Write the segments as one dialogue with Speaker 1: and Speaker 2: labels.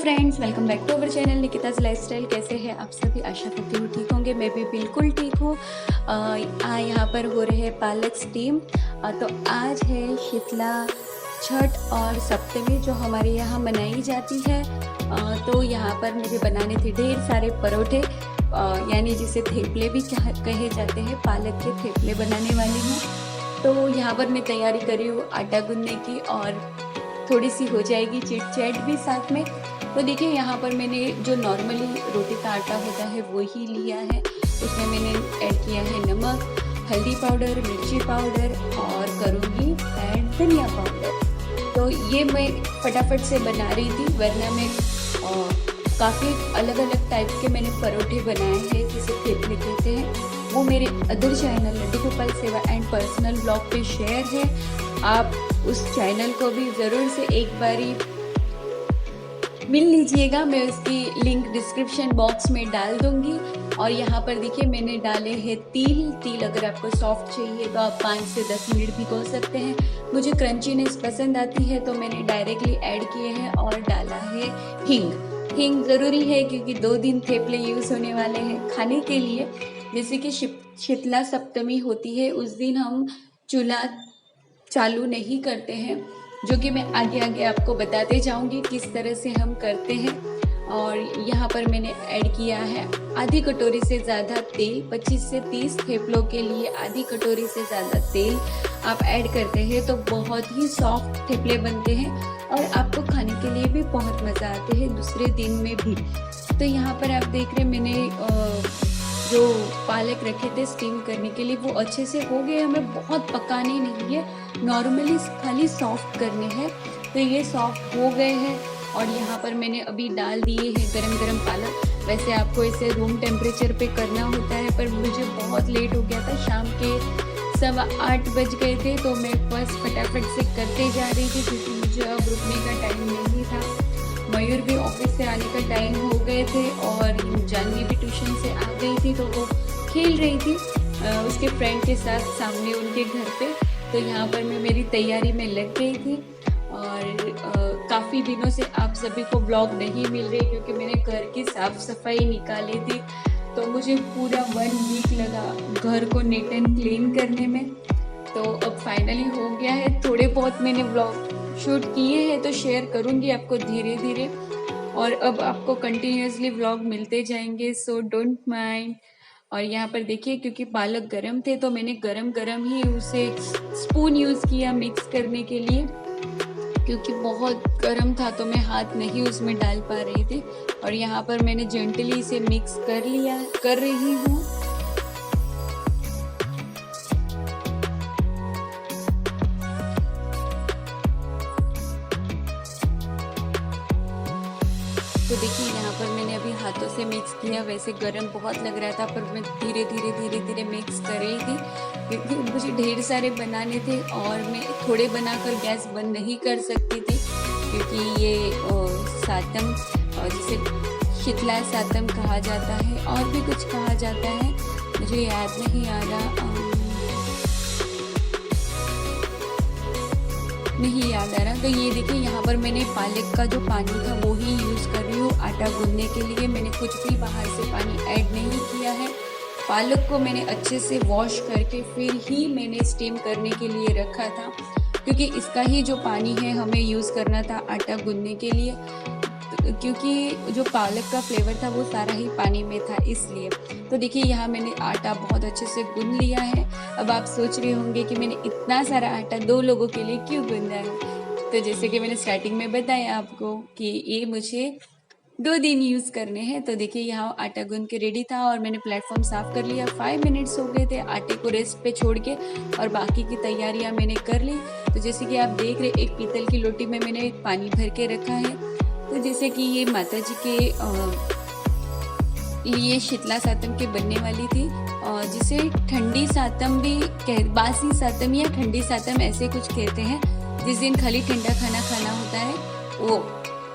Speaker 1: Friends, welcome back to our channel Nikita's Lifestyle. कैसे हैं आप सभी? आशा करती हूँ ठीक होंगे। मैं भी बिल्कुल ठीक हूँ। यहाँ पर हो रहे हैं पालक स्टीम। तो आज है शीतला छठ और सप्तमी जो हमारे यहाँ मनाई जाती है। तो यहाँ पर मुझे बनाने थे ढेर सारे परोठे, यानी जिसे थेपले भी कहे जाते हैं। पालक के थेपले बनाने वाली हूँ। तो यहाँ पर मैं तैयारी कर रही हूँ आटा गूंदने की, और थोड़ी सी हो जाएगी चिट चैट भी साथ में। तो देखिए यहाँ पर मैंने जो नॉर्मली रोटी का आटा होता है वो ही लिया है। उसमें मैंने ऐड किया है नमक, हल्दी पाउडर, मिर्ची पाउडर और करूँगी ऐड धनिया पाउडर। तो ये मैं फटाफट से बना रही थी, वरना मैं काफ़ी अलग अलग टाइप के मैंने परोठे बनाए हैं जिसे थेपले कहते हैं। वो मेरे अदर चैनल लड्डू गोपाल सेवा एंड पर्सनल ब्लॉग पे शेयर है। आप उस चैनल को भी ज़रूर से एक बारी मिल लीजिएगा। मैं उसकी लिंक डिस्क्रिप्शन बॉक्स में डाल दूंगी। और यहाँ पर देखिए मैंने डाले हैं तिल। अगर आपको सॉफ्ट चाहिए तो आप 5 से 10 मिनट भिगो सकते हैं। मुझे क्रंचीनेस पसंद आती है तो मैंने डायरेक्टली ऐड किए हैं। और डाला है हींग ज़रूरी है क्योंकि 2 दिन थेपले यूज़ होने वाले हैं खाने के लिए। जैसे कि शीतला सप्तमी होती है, उस दिन हम चूल्हा चालू नहीं करते हैं, जो कि मैं आगे आगे आपको बताते जाऊंगी किस तरह से हम करते हैं। और यहाँ पर मैंने ऐड किया है आधी कटोरी से ज़्यादा तेल। 25 से 30 थेपलों के लिए आधी कटोरी से ज़्यादा तेल आप ऐड करते हैं तो बहुत ही सॉफ्ट थेपले बनते हैं और आपको खाने के लिए भी बहुत मज़ा आते हैं दूसरे दिन में भी। तो यहाँ पर आप देख रहे मैंने जो पालक रखे थे स्टीम करने के लिए वो अच्छे से हो गए। हमें बहुत पकाने नहीं है, नॉर्मली खाली सॉफ्ट करने हैं। तो ये सॉफ्ट हो गए हैं और यहाँ पर मैंने अभी डाल दिए हैं गरम गरम पालक। वैसे आपको इसे रूम टेम्परेचर पे करना होता है, पर मुझे बहुत लेट हो गया था, शाम के 7:15 बज गए थे। तो मैं बस फटाफट से करते जा रही थी क्योंकि मुझे अब रुकने का टाइम नहीं था। मयूर भी ऑफिस से आने का टाइम हो गए थे और जानवी भी ट्यूशन से आ गई थी, तो वो खेल रही थी उसके फ्रेंड के साथ सामने उनके घर पे। तो यहाँ पर मैं मेरी तैयारी में लग गई थी। और काफ़ी दिनों से आप सभी को ब्लॉग नहीं मिल रही क्योंकि मैंने घर की साफ़ सफाई निकाली थी। तो मुझे पूरा 1 वीक लगा घर को नीट एंड क्लीन करने में। तो अब फाइनली हो गया है। थोड़े बहुत मैंने ब्लॉग शूट किए हैं तो शेयर करूँगी आपको धीरे धीरे, और अब आपको कंटिन्यूसली व्लॉग मिलते जाएंगे, सो डोंट माइंड। और यहाँ पर देखिए क्योंकि पालक गरम थे तो मैंने गरम ही उसे स्पून यूज़ किया मिक्स करने के लिए, क्योंकि बहुत गर्म था तो मैं हाथ नहीं उसमें डाल पा रही थी। और यहाँ पर मैंने जेंटली इसे मिक्स कर रही हूँ। तो देखिए यहाँ पर मैंने अभी हाथों से मिक्स किया। वैसे गरम बहुत लग रहा था पर मैं धीरे धीरे मिक्स कर रही थी क्योंकि मुझे ढेर सारे बनाने थे और मैं थोड़े बनाकर गैस बंद नहीं कर सकती थी, क्योंकि ये सातम जिसे शीतला सातम कहा जाता है और भी कुछ कहा जाता है, मुझे याद नहीं आ रहा, नहीं याद आ रहा। तो ये देखिए यहाँ पर मैंने पालक का जो पानी था वो ही यूज़ कर रही हूँ आटा गूंदने के लिए। मैंने कुछ भी बाहर से पानी ऐड नहीं किया है। पालक को मैंने अच्छे से वॉश करके फिर ही मैंने स्टीम करने के लिए रखा था, क्योंकि इसका ही जो पानी है हमें यूज़ करना था आटा गूंदने के लिए, क्योंकि जो पालक का फ्लेवर था वो सारा ही पानी में था इसलिए। तो देखिए यहाँ मैंने आटा बहुत अच्छे से गूंद लिया है। अब आप सोच रहे होंगे कि मैंने इतना सारा आटा 2 लोगों के लिए क्यों गूंदा है। तो जैसे कि मैंने स्टार्टिंग में बताया आपको कि ये मुझे 2 दिन यूज़ करने हैं। तो देखिए यहाँ आटा गूंद के रेडी था और मैंने प्लेटफॉर्म साफ़ कर लिया। 5 मिनट्स हो गए थे आटे को रेस्ट पे छोड़ के, और बाकी की तैयारियाँ मैंने कर ली। तो जैसे कि आप देख रहे, एक पीतल की लोटी में मैंने पानी भर के रखा है। तो जैसे कि ये माता जी के लिए शीतला सातम के बनने वाली थी, जिसे ठंडी सातम भी बासी सातम या ठंडी सातम ऐसे कुछ कहते हैं, जिस दिन खाली ठंडा खाना खाना होता है वो।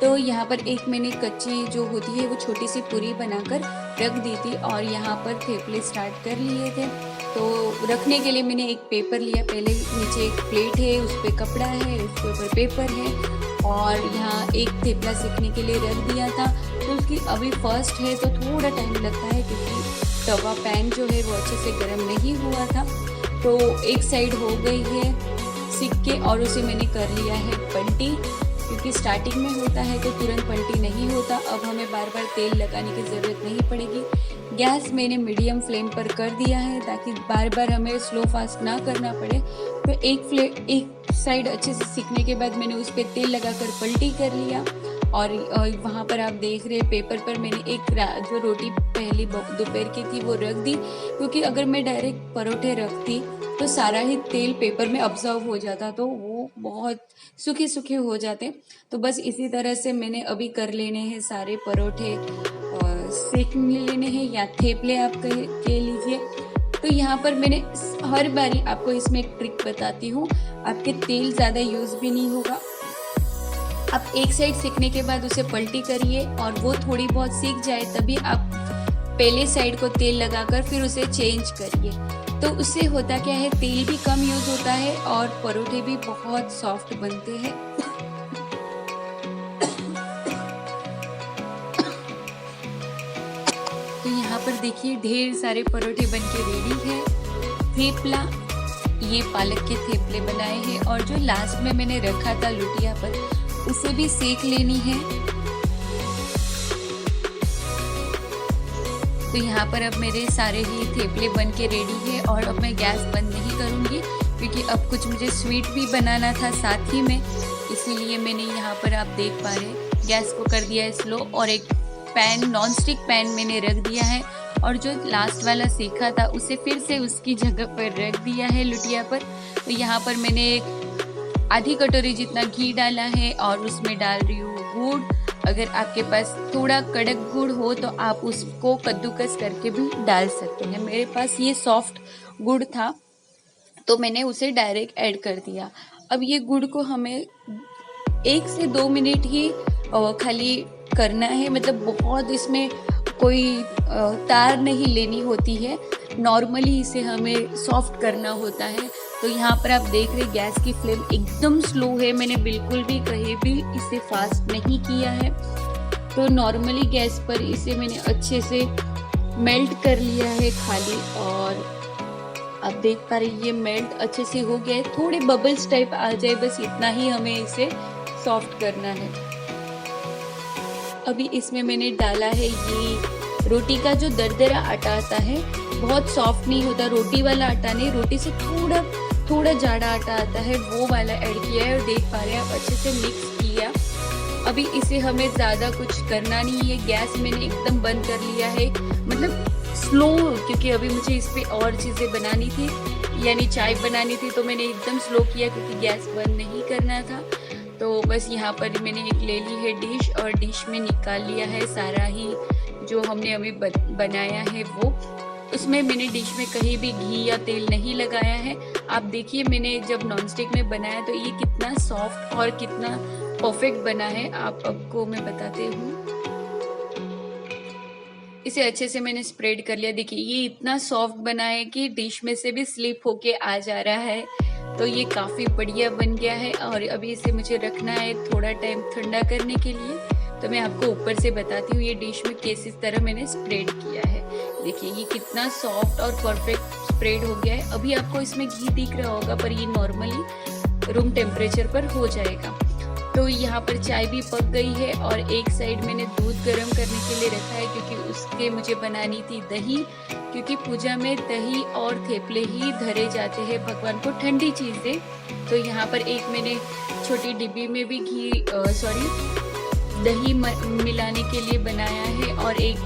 Speaker 1: तो यहाँ पर एक मैंने कच्ची जो होती है वो छोटी सी पूरी बनाकर रख दी थी और यहाँ पर थेपले स्टार्ट कर लिए थे। तो रखने के लिए मैंने एक पेपर लिया, पहले नीचे एक प्लेट है, उस पर कपड़ा है, उसके ऊपर पेपर है और यहाँ एक थेपला सेकने के लिए रख दिया था। तो उसकी अभी फर्स्ट है तो थोड़ा टाइम लगता है क्योंकि तवा पैन जो है वो अच्छे से गर्म नहीं हुआ था। तो एक साइड हो गई है सीख के और उसे मैंने कर लिया है पलटी, क्योंकि स्टार्टिंग में होता है तो तुरंत पलटी नहीं होता। अब हमें बार बार तेल लगाने की ज़रूरत नहीं पड़ेगी। गैस मैंने मीडियम फ्लेम पर कर दिया है ताकि बार बार हमें स्लो फास्ट ना करना पड़े। तो एक साइड अच्छे से सीखने के बाद मैंने उस पर तेल लगाकर पलटी कर लिया और वहाँ पर आप देख रहे पेपर पर मैंने एक जो रोटी पहली दोपहर की थी वो रख दी, क्योंकि अगर मैं डायरेक्ट परोठे रखती तो सारा ही तेल पेपर में ऑब्जर्व हो जाता तो वो बहुत सूखे सूखे हो जाते। तो बस इसी तरह से मैंने अभी कर लेने हैं सारे परोठे, सेक लेने हैं या थेपले आप कह लीजिए। तो यहाँ पर मैंने हर बारी आपको इसमें एक ट्रिक बताती हूँ, आपके तेल ज़्यादा यूज़ भी नहीं होगा। आप एक साइड सेकने के बाद उसे पलटी करिए और वो थोड़ी बहुत सीख जाए तभी आप पहले साइड को तेल लगाकर फिर उसे चेंज करिए। तो उससे होता क्या है, तेल भी कम यूज़ होता है और परोठे भी बहुत सॉफ्ट बनते हैं। तो यहाँ पर देखिए ढेर सारे परोठे बनके रेडी हैं। थेपला, ये पालक के थेपले बनाए हैं और जो लास्ट में मैंने रखा था लुटिया पर उसे भी सेक लेनी है। तो यहाँ पर अब मेरे सारे ही थेपले बन के रेडी है और अब मैं गैस बंद नहीं करूँगी क्योंकि अब कुछ मुझे स्वीट भी बनाना था साथ ही में, इसीलिए मैंने यहाँ पर आप देख पा रहे गैस को कर दिया है स्लो और एक पैन, नॉन स्टिक पैन मैंने रख दिया है और जो लास्ट वाला सेका था उसे फिर से उसकी जगह पर रख दिया है लुटिया पर। तो यहाँ पर मैंने एक आधी कटोरी जितना घी डाला है और उसमें डाल रही हूँ गुड़। अगर आपके पास थोड़ा कड़क गुड़ हो तो आप उसको कद्दूकस करके भी डाल सकते हैं। मेरे पास ये सॉफ्ट गुड़ था तो मैंने उसे डायरेक्ट ऐड कर दिया। अब ये गुड़ को हमें 1 से 2 मिनट ही खाली करना है, मतलब बहुत इसमें कोई तार नहीं लेनी होती है, नॉर्मली इसे हमें सॉफ्ट करना होता है। तो यहाँ पर आप देख रहे गैस की फ्लेम एकदम स्लो है, मैंने बिल्कुल भी कहीं भी इसे फास्ट नहीं किया है। तो नॉर्मली गैस पर इसे मैंने अच्छे से मेल्ट कर लिया है खाली और आप देख पा रहे ये मेल्ट अच्छे से हो गया है। थोड़े बबल्स टाइप आ जाए बस इतना ही हमें इसे सॉफ्ट करना है। अभी इसमें मैंने डाला है ये रोटी का जो दरदरा आटा आता है, बहुत सॉफ्ट नहीं होता, रोटी वाला आटा नहीं, रोटी से थोड़ा जाड़ा आटा आता है वो वाला ऐड किया है और देख पा रहे हैं आप अच्छे से मिक्स किया। अभी इसे हमें ज़्यादा कुछ करना नहीं है, गैस मैंने एकदम बंद कर लिया है, मतलब स्लो, क्योंकि अभी मुझे इस पर और चीज़ें बनानी थी, यानी चाय बनानी थी तो मैंने एकदम स्लो किया क्योंकि गैस बंद नहीं करना था। तो बस यहाँ पर मैंने एक ले ली है डिश और डिश में निकाल लिया है सारा ही जो हमने अभी बनाया है वो। उसमें मैंने डिश में कहीं भी घी या तेल नहीं लगाया है। आप देखिए मैंने जब नॉनस्टिक में बनाया तो ये कितना सॉफ्ट और कितना परफेक्ट बना है, आपको मैं बताते हूँ। इसे अच्छे से मैंने स्प्रेड कर लिया, देखिए ये इतना सॉफ्ट बना है कि डिश में से भी स्लिप होके आ जा रहा है। तो ये काफ़ी बढ़िया बन गया है और अभी इसे मुझे रखना है थोड़ा टाइम ठंडा करने के लिए। तो मैं आपको ऊपर से बताती हूँ ये डिश में किस तरह मैंने स्प्रेड किया है। देखिए ये कितना सॉफ्ट और परफेक्ट स्प्रेड हो गया है। अभी आपको इसमें घी दिख रहा होगा पर ये नॉर्मली रूम टेम्परेचर पर हो जाएगा। तो यहाँ पर चाय भी पक गई है और एक साइड मैंने दूध गर्म करने के लिए रखा है क्योंकि उसके मुझे बनानी थी दही, क्योंकि पूजा में दही और थेपले ही धरे जाते हैं भगवान को, ठंडी चीज़ें। तो यहाँ पर एक मैंने छोटी डिब्बी में भी दही मिलाने के लिए बनाया है और एक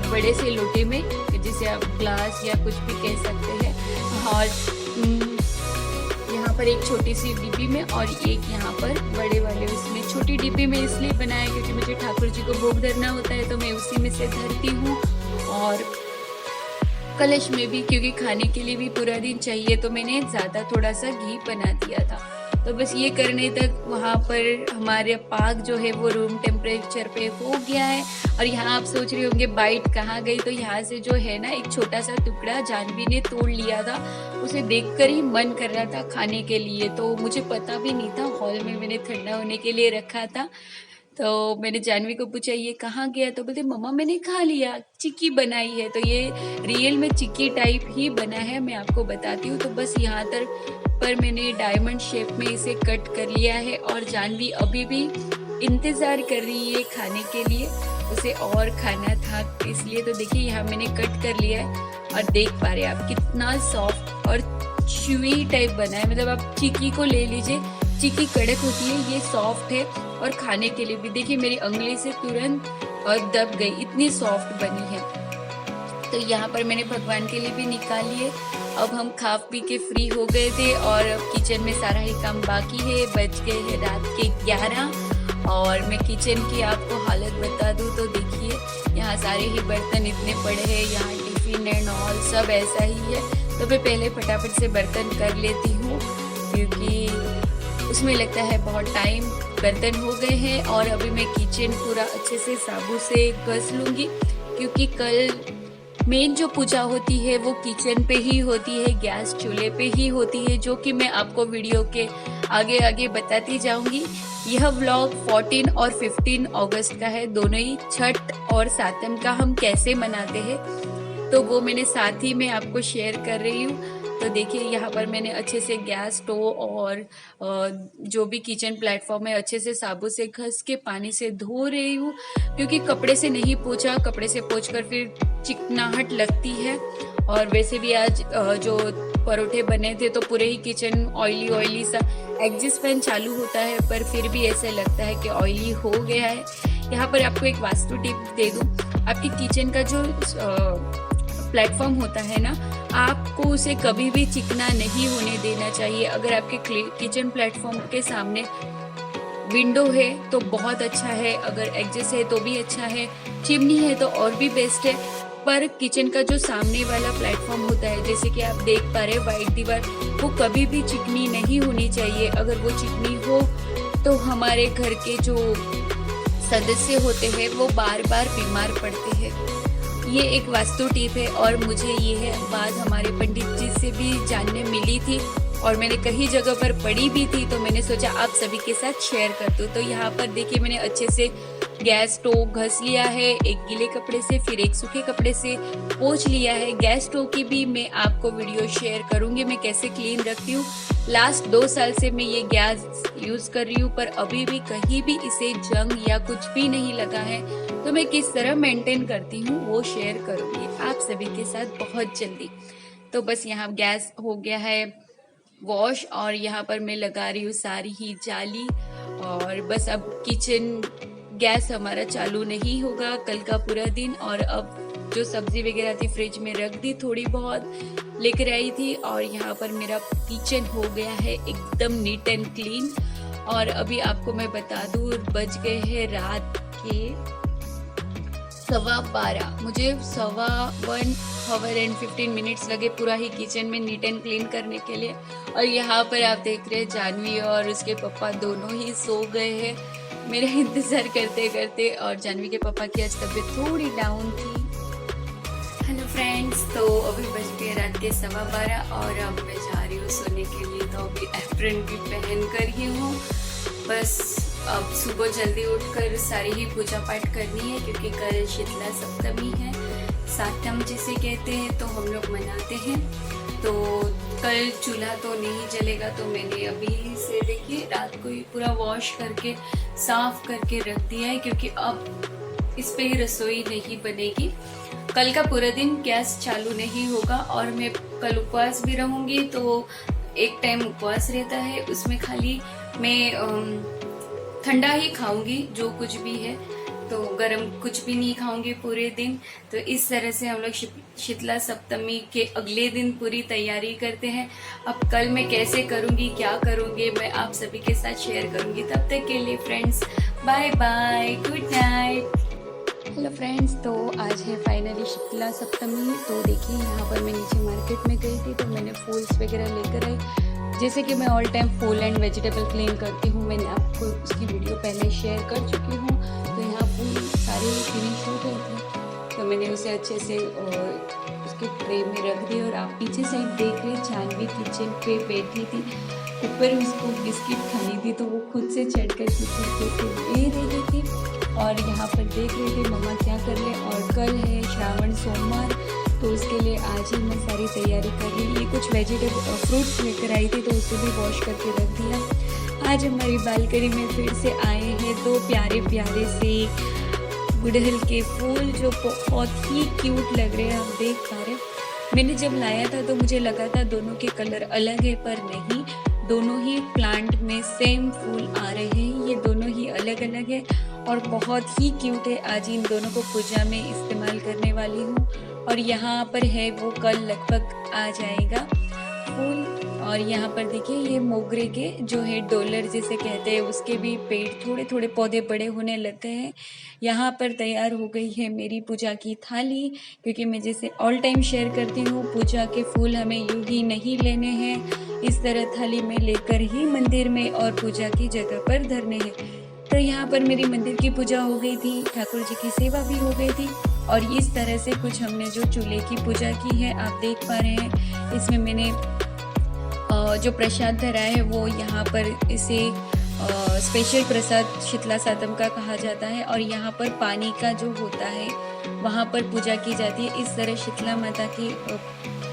Speaker 1: बड़े से लोटे में, जिसे आप ग्लास या कुछ भी कह सकते हैं, और यहाँ पर एक छोटी सी डिब्बी में और एक यहाँ पर बड़े वाले उसमें। छोटी डिब्बी में इसलिए बनाया क्योंकि मुझे ठाकुर जी को भोग धरना होता है तो मैं उसी में से धरती हूँ। और कलश में भी, क्योंकि खाने के लिए भी पूरा दिन चाहिए, तो मैंने ज़्यादा थोड़ा सा घी बना दिया था। तो बस ये करने तक वहाँ पर हमारे पाक जो है वो रूम टेम्परेचर पे हो गया है। और यहाँ आप सोच रहे होंगे बाइट कहाँ गई, तो यहाँ से जो है ना एक छोटा सा टुकड़ा जानवी ने तोड़ लिया था, उसे देखकर ही मन कर रहा था खाने के लिए। तो मुझे पता भी नहीं था, हॉल में मैंने ठंडा होने के लिए रखा था। तो मैंने जानवी को पूछा ये कहाँ गया, तो बोलते मम्मा मैंने खा लिया, चिक्की बनाई है। तो ये रियल में चिक्की टाइप ही बना है, मैं आपको बताती हूँ। तो बस यहाँ तक पर मैंने डायमंड शेप में इसे कट कर लिया है और जानवी अभी भी इंतज़ार कर रही है खाने के लिए, उसे और खाना था इसलिए। तो देखिए यहाँ मैंने कट कर लिया है और देख पा रहे हैं आप कितना सॉफ्ट और च्यूई टाइप बना है। मतलब आप चिक्की को ले लीजिए, चिक्की कड़क होती है, ये सॉफ्ट है और खाने के लिए भी देखिए मेरी उंगली से तुरंत और दब गई, इतनी सॉफ्ट बनी है। तो यहाँ पर मैंने भगवान के लिए भी निकाल लिए। अब हम खा पी के फ्री हो गए थे और अब किचन में सारा ही काम बाकी है। बज गए हैं रात के 11 और मैं किचन की आपको हालत बता दूँ तो देखिए यहाँ सारे ही बर्तन इतने पड़े हैं, यहाँ टिफिन एंड ऑल सब ऐसा ही है। तो मैं पहले फटाफट से बर्तन कर लेती हूँ क्योंकि उसमें लगता है बहुत टाइम। बर्तन हो गए हैं और अभी मैं किचन पूरा अच्छे से साबुन से घस लूँगी क्योंकि कल मेन जो पूजा होती है वो किचन पे ही होती है, गैस चूल्हे पे ही होती है, जो कि मैं आपको वीडियो के आगे आगे बताती जाऊंगी। यह व्लॉग 14 और 15 अगस्त का है, दोनों ही छठ और सातम का हम कैसे मनाते हैं तो वो मैंने साथ ही में आपको शेयर कर रही हूँ। तो देखिए यहाँ पर मैंने अच्छे से गैस स्टोव और जो भी किचन प्लेटफॉर्म है अच्छे से साबुन से घस के पानी से धो रही हूँ क्योंकि कपड़े से नहीं पोंछा, कपड़े से पोंछकर फिर चिकनाहट लगती है। और वैसे भी आज जो परोठे बने थे तो पूरे ही किचन ऑयली ऑयली सा, एग्जिस्ट फैन चालू होता है पर फिर भी ऐसे लगता है कि ऑयली हो गया है। यहाँ पर आपको एक वास्तु टिप दे दूँ, आपकी किचन का जो प्लेटफॉर्म होता है ना, आपको उसे कभी भी चिकना नहीं होने देना चाहिए। अगर आपके किचन प्लेटफॉर्म के सामने विंडो है तो बहुत अच्छा है, अगर एग्जिस्ट है तो भी अच्छा है, चिमनी है तो और भी बेस्ट है। पर किचन का जो सामने वाला प्लेटफॉर्म होता है, जैसे कि आप देख पा रहे हैं वाइट दीवार, वो कभी भी चिकनी नहीं होनी चाहिए। अगर वो चिकनी हो तो हमारे घर के जो सदस्य होते हैं वो बार बार बीमार पड़ते हैं। ये एक वास्तु टिप है और मुझे ये है बात हमारे पंडित जी से भी जानने मिली थी और मैंने कई जगह पर पढ़ी भी थी, तो मैंने सोचा आप सभी के साथ शेयर कर दूँ। तो यहाँ पर देखिए मैंने अच्छे से गैस स्टोव घस लिया है, एक गीले कपड़े से फिर एक सूखे कपड़े से पोंछ लिया है। गैस स्टोव की भी मैं आपको वीडियो शेयर करूँगी मैं कैसे क्लीन रखती हूँ। लास्ट 2 साल से मैं ये गैस यूज़ कर रही हूँ पर अभी भी कहीं भी इसे जंग या कुछ भी नहीं लगा है, तो मैं किस तरह मेंटेन करती हूँ वो शेयर करूँगी आप सभी के साथ बहुत जल्दी। तो बस यहाँ गैस हो गया है वॉश और यहाँ पर मैं लगा रही हूँ सारी ही जाली और बस अब किचन गैस हमारा चालू नहीं होगा कल का पूरा दिन। और अब जो सब्जी वगैरह थी फ्रिज में रख दी, थोड़ी बहुत लेकर आई थी और यहाँ पर मेरा किचन हो गया है एकदम नीट एंड क्लीन। और अभी आपको मैं बता दूँ बज गए हैं रात के 12:15, मुझे 1:15 लगे पूरा ही किचन में नीट एंड क्लीन करने के लिए। और यहाँ पर आप देख रहे हैं जानवी और उसके पापा दोनों ही सो गए हैं मेरा इंतज़ार करते करते। और जानवी के पापा की आज तबीयत थोड़ी डाउन थी। हेलो फ्रेंड्स, तो अभी बज गए रात के 12:15 और अब मैं जा रही हूँ सोने के लिए। तो अभी एप्रन भी पहन कर ही हूँ, बस अब सुबह जल्दी उठकर सारी ही पूजा पाठ करनी है क्योंकि कल शीतला सप्तमी है, सातम जिसे कहते हैं तो हम लोग मनाते हैं। तो कल चूल्हा तो नहीं जलेगा, तो मैंने अभी से देखिए रात को ही पूरा वॉश करके साफ करके रख दिया है क्योंकि अब इस पे ही रसोई नहीं बनेगी। कल का पूरा दिन गैस चालू नहीं होगा और मैं कल उपवास भी रहूँगी, तो एक टाइम उपवास रहता है, उसमें खाली मैं ठंडा ही खाऊंगी जो कुछ भी है, तो गरम कुछ भी नहीं खाऊंगी पूरे दिन। तो इस तरह से हम लोग शीतला सप्तमी के अगले दिन पूरी तैयारी करते हैं। अब कल मैं कैसे करूंगी, क्या करूंगी, मैं आप सभी के साथ शेयर करूंगी। तब तक के लिए friends bye bye, good night. Hello friends, तो आज है फाइनली शीतला सप्तमी। तो देखिए यहाँ पर मैं नीचे मार्केट में गई थी तो मैंने फूल्स वगैरह लेकर आई। जैसे कि मैं ऑल टाइम फूल एंड वेजिटेबल क्लीन करती हूँ, मैंने आपको उसकी वीडियो पहले शेयर कर चुकी हूँ। तो यहाँ फूल सारे फिनिश हो गए थे तो मैंने उसे अच्छे से उसके ट्रे में रख दिया। और आप पीछे साइड देख रहे, जानवी किचन पे बैठी थी, ऊपर उसको बिस्किट खानी थी तो वो खुद से चढ़ कर बिस्किट दे रही थी। और यहाँ पर देख रहे थे मम्मा क्या कर ले। और कल है श्रावण सोमवार, तो उसके लिए आज ही मैं सारी तैयारी कर रही। ये कुछ वेजिटेबल फ्रूट्स लेकर आई थी तो उसे भी वॉश करके रख दिया। आज हमारी बालकनी में फिर से आए हैं दो प्यारे प्यारे से गुड़हल के फूल जो बहुत ही क्यूट लग रहे हैं, आप देख पा रहे। मैंने जब लाया था तो मुझे लगा था दोनों के कलर अलग है, पर नहीं, दोनों ही प्लांट में सेम फूल आ रहे हैं। ये दोनों ही अलग अलग है और बहुत ही क्यूट है। आज इन दोनों को पूजा में इस्तेमाल करने वाली हूँ। और यहाँ पर है वो कल लगभग आ जाएगा फूल। और यहाँ पर देखिए ये मोगरे के जो है डॉलर जिसे कहते हैं, उसके भी पेड़ थोड़े थोड़े पौधे बड़े होने लग गए हैं। यहाँ पर तैयार हो गई है मेरी पूजा की थाली, क्योंकि मैं जैसे ऑल टाइम शेयर करती हूँ, पूजा के फूल हमें यूँ ही नहीं लेने हैं, इस तरह थाली में लेकर ही मंदिर में और पूजा की जगह पर धरने हैं। तो यहाँ पर मेरी मंदिर की पूजा हो गई थी, ठाकुर जी की सेवा भी हो गई थी। और इस तरह से कुछ हमने जो चूल्हे की पूजा की है, आप देख पा रहे हैं। इसमें मैंने जो प्रसाद धरा है वो यहाँ पर इसे स्पेशल प्रसाद शीतला सातम का कहा जाता है। और यहाँ पर पानी का जो होता है वहाँ पर पूजा की जाती है। इस तरह शीतला माता की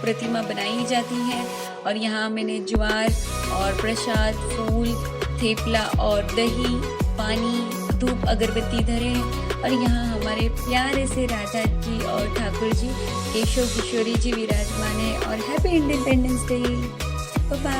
Speaker 1: प्रतिमा बनाई जाती है। और यहाँ मैंने ज्वार और प्रसाद, फूल, थेपला और दही, पानी, धूप, अगरबत्ती धरे हैं। और यहाँ हमारे प्यारे से राधा जी और ठाकुर जी, केशव किशोरी जी विराजमान है। और हैप्पी इंडिपेंडेंस डे। बाय।